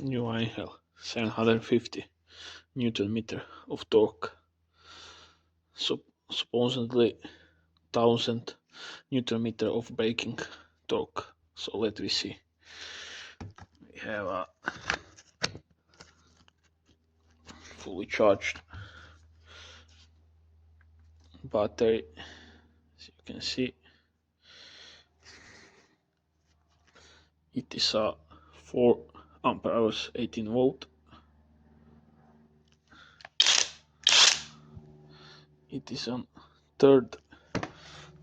New Einhell 750 Newton meter of torque. Supposedly 1000 Newton meter of braking torque. So let me see. We have a fully charged battery, as you can see. It is a 4 ampere hours 18 volt. It is on third,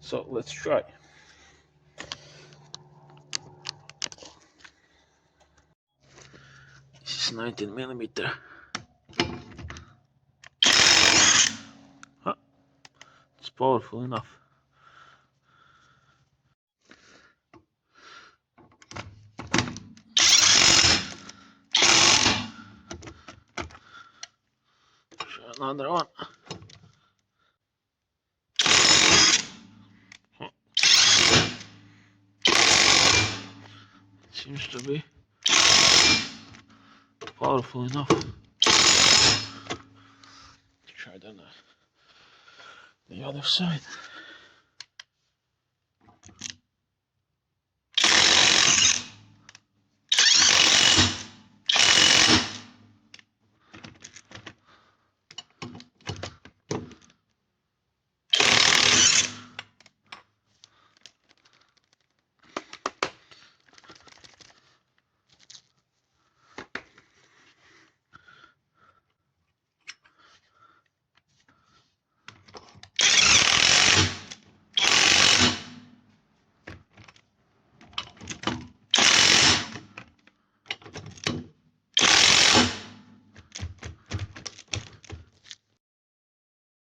so let's try. This is 19 millimeter. It's powerful enough. Try another one. Seems to be powerful enough. Try the other side.